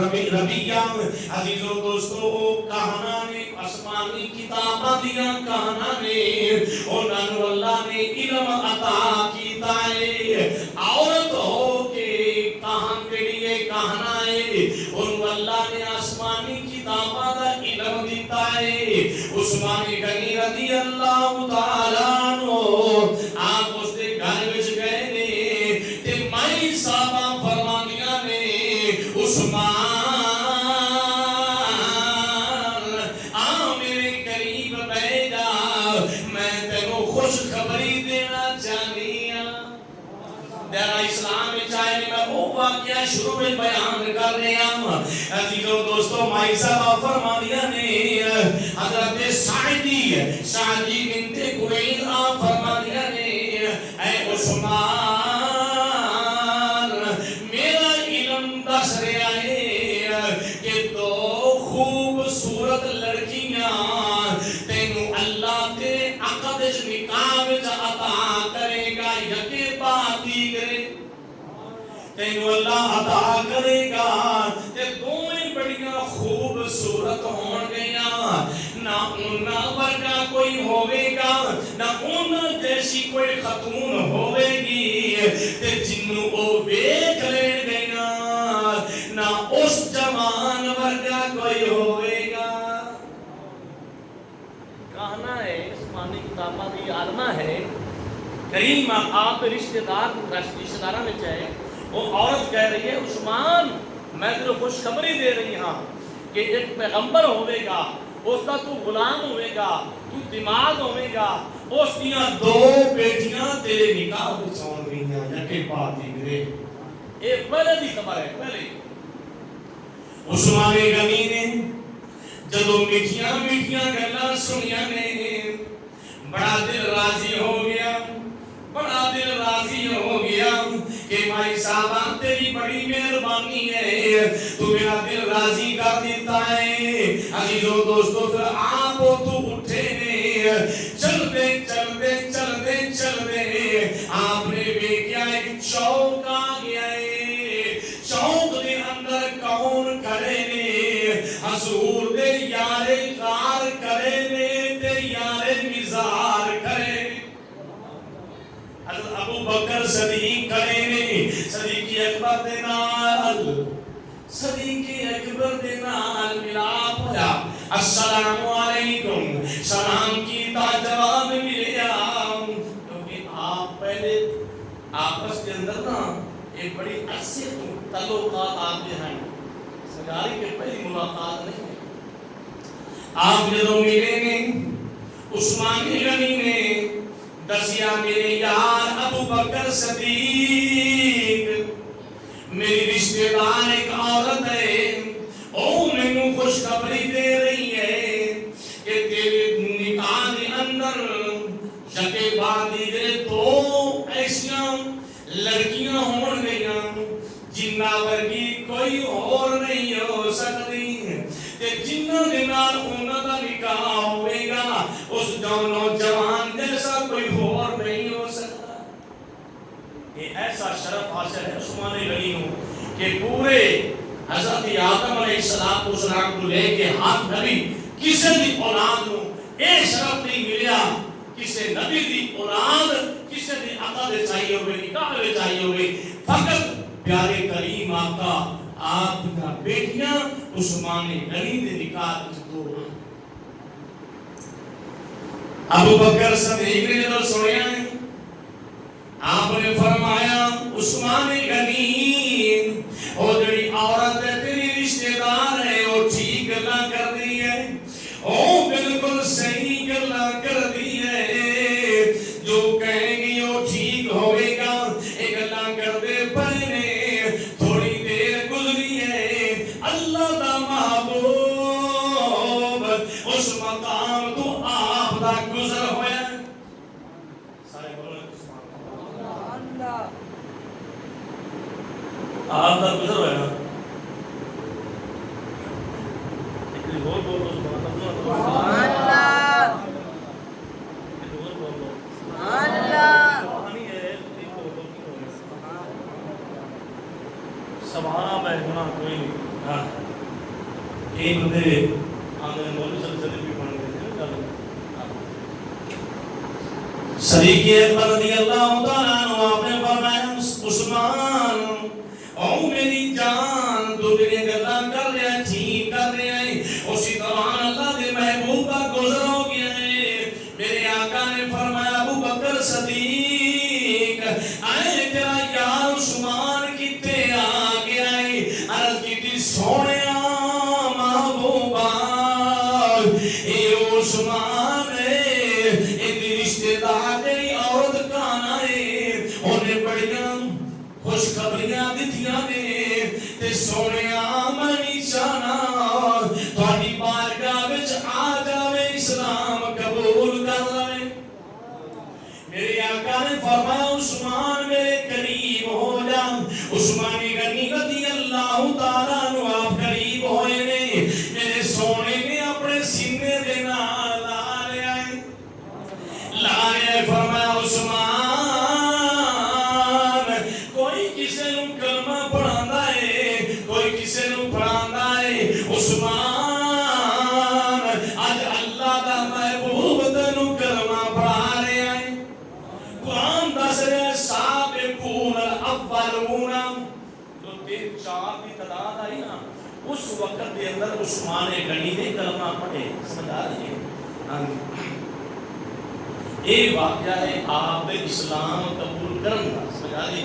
ربیہ عزیزو دوستو کہنا نے آسمانی کتاباں دیاں کہنا نے انہاں نوں اللہ نے علم عطا کیتا ہے عورت ہو کے کہاں کے لیے کہنا ہے انہوں اللہ نے آسمانی کتاباں دا علم دیتا ہے عثمان غنی رضی اللہ تعالیٰ عنہ آپ اس دے گھر وچ گئے نے تے مائی صاحبہ فرمانیاں نے عثمان میرے قریب بیٹھ جا میں تینوں خوش خبری دینا چاہنی ہاں دائرہ اسلام میں چاہے میں وہ واقعہ شروع میں بیان کر رہے ہیں عزیزو دوستو مائی صاحبہ فرمانیاں نے حضرت سعدی بنت قریظ آپ فرمانیاں نے اے عثمان میرا علم دس رہا ہے کہ تو خوبصورت لڑکیاں تینوں اللہ کے عقد نکاح عطا کرے گا یقین باتی کرے تینوں اللہ عطا کرے گا تے دوئیں بڑیاں خوبصورت ہون گیاں نہ انہاں ورگا کوئی ہوئے گا نہ انہاں جیسی کوئی خاتون ہوئے گی تے جنوں او ویکھ لین گیاں نہ اس جوان ورگا کوئی ہوئے گا کہنا ہے آسمانی کتاباں دی عالمہ ہے کریم آپ رشتہ داراں میں چاہے وہ عورت کہہ رہی ہے عثمان میں تیرے خوشخبری دے رہی ہاں کہ ایک پیغمبر ہوئے گا اس کا تو غلام ہوئے گا تو دماغ ہوئے گا اس دیاں دو بیٹیاں تیرے نکاح بچھون گئی ہیں یقین باتی گرے ایک پہلے دی خبر ہے پہلے عثمان غنی نے جدو میٹھیاں گلاں سنیاں نے بڑا دل راضی ہو گیا بڑا دل راضی ہو گیا کہ مائی صاحبہ تیری بڑی مہربانی ہے تو میرا دل راضی کر دیتا ہے عزیزو دوستو پھر آپ تو اٹھے نے چل دے آپ نے دیکھا ایک چوک آ گیا ہے چوک دے اندر کون کھڑے نے حضور دے یار غار کھڑے نے تے یار مزار کھڑے حضرت ابو بکر صدیق کھڑے نے صدیق اکبر دے نال ملاپ ہویا السلام علیکم سلام کیتا جواب ملیا کیونکہ آپ پہلے آپس کے اندر نا ایک بڑی عرصے تعلقات آپ کے ہیں سگاری کے پہلی ملاقات نہیں ہے آپ جدو ملے نے عثمان غنی نے دسیا میرے یار ابو بکر صدیق میری رشتہ دار ایک عورت ہے او میں خوشخبری دے رہی ہے کہ تیرے نکاح کے اندر یقے باندھی گئے دو ایسیاں لڑکیاں ہون گئیاں جنہ ورگی کوئی اور نہیں ہو سکتی کہ جنہ دے نال انہاں دا نکاح ہوئے گا اس نوجوان جیسا کوئی اور نہیں ہو سکتا یہ ایسا شرف حاصل ہے عثمان غنی کو کہ پورے حضرت آدم علیہ السلام کو لے کے ہاتھ نبی کسی بھی اولاد کو اے شرف نہیں ملیا کسی نبی دی اولاد کسی بھی عقد چاہیے ہوئے نکاح چاہیے ہوئے فقط پیارے کریم آقا آپ کا بیٹیاں عثمان غنی دے نکاح دو ابو بکر صدیق نے جو سنیا آپ نے فرمایا عثمان غنی او جڑی عورت ہے تیری رشتہ دار ہے وہ ٹھیک گلا کر دی ہے او بالکل صحیح گلا کر دی ہے جو کہیں گی وہ ٹھیک ہوئے گا ایک گلا کر دے پہنے تھوڑی دیر گزری ہے اللہ دا محبوب اس مقام تو آپ دا گزر ہویا سارے بولو اللہ آپ دا گزر ہویا ایک اور بولو سبحان اللہ ایک اور بولو سبحان اللہ کہانی ہے سبحان ہے گناہ کوئی نہیں ہاں یہ بندے آمین مولوی سلسلے بھی بن گئے ہیں صدیق اکبر رضی اللہ تعالیٰ عنہ آپ نے فرمایا عثمان او میری جان تو میرے گلا کر رہا ہے ٹھیک کر رہا ہے اسی دوران اللہ کے محبوب کا گزر ہو گیا ہے میرے آقا نے فرمایا ابو بکر صدیق آئے تیرا یار عثمان کتے آ گیا ہے عرض کی تھی سونے محبوبہ اے عثمان رشتے دار تیری عورت کہاں ہے انہیں بڑیاں خوشخبریاں دتیاں نے تے سونیا منی چانا تھوڑی بارگاہ وچ آ جاوے اسلام قبول کر لے میرے آقا نے فرمایا عثمان میرے قریب ہو جا عثمان غنی رضی اللہ تعالیٰ عنہ آپ قریب ہوئے نے میرے سونے نے اپنے سینے دے نال لائے فرمایا عثمان کوئی کسے نو کلمہ پڑھاندا ہے کوئی کسے نو پڑھاندا ہے عثمان آج اللہ دا محبوب تینو کلمہ پڑھا رہے ہیں قرآن دس رہے سابقون الاولون جو 3-4 کی تعداد آئی نا اس وقت دے اندر عثمان غنی نے کلمہ پڑھے سمجھا رہے ہیں یہ واقعہ ہے آپ اسلام قبول کرنا سمجھا دی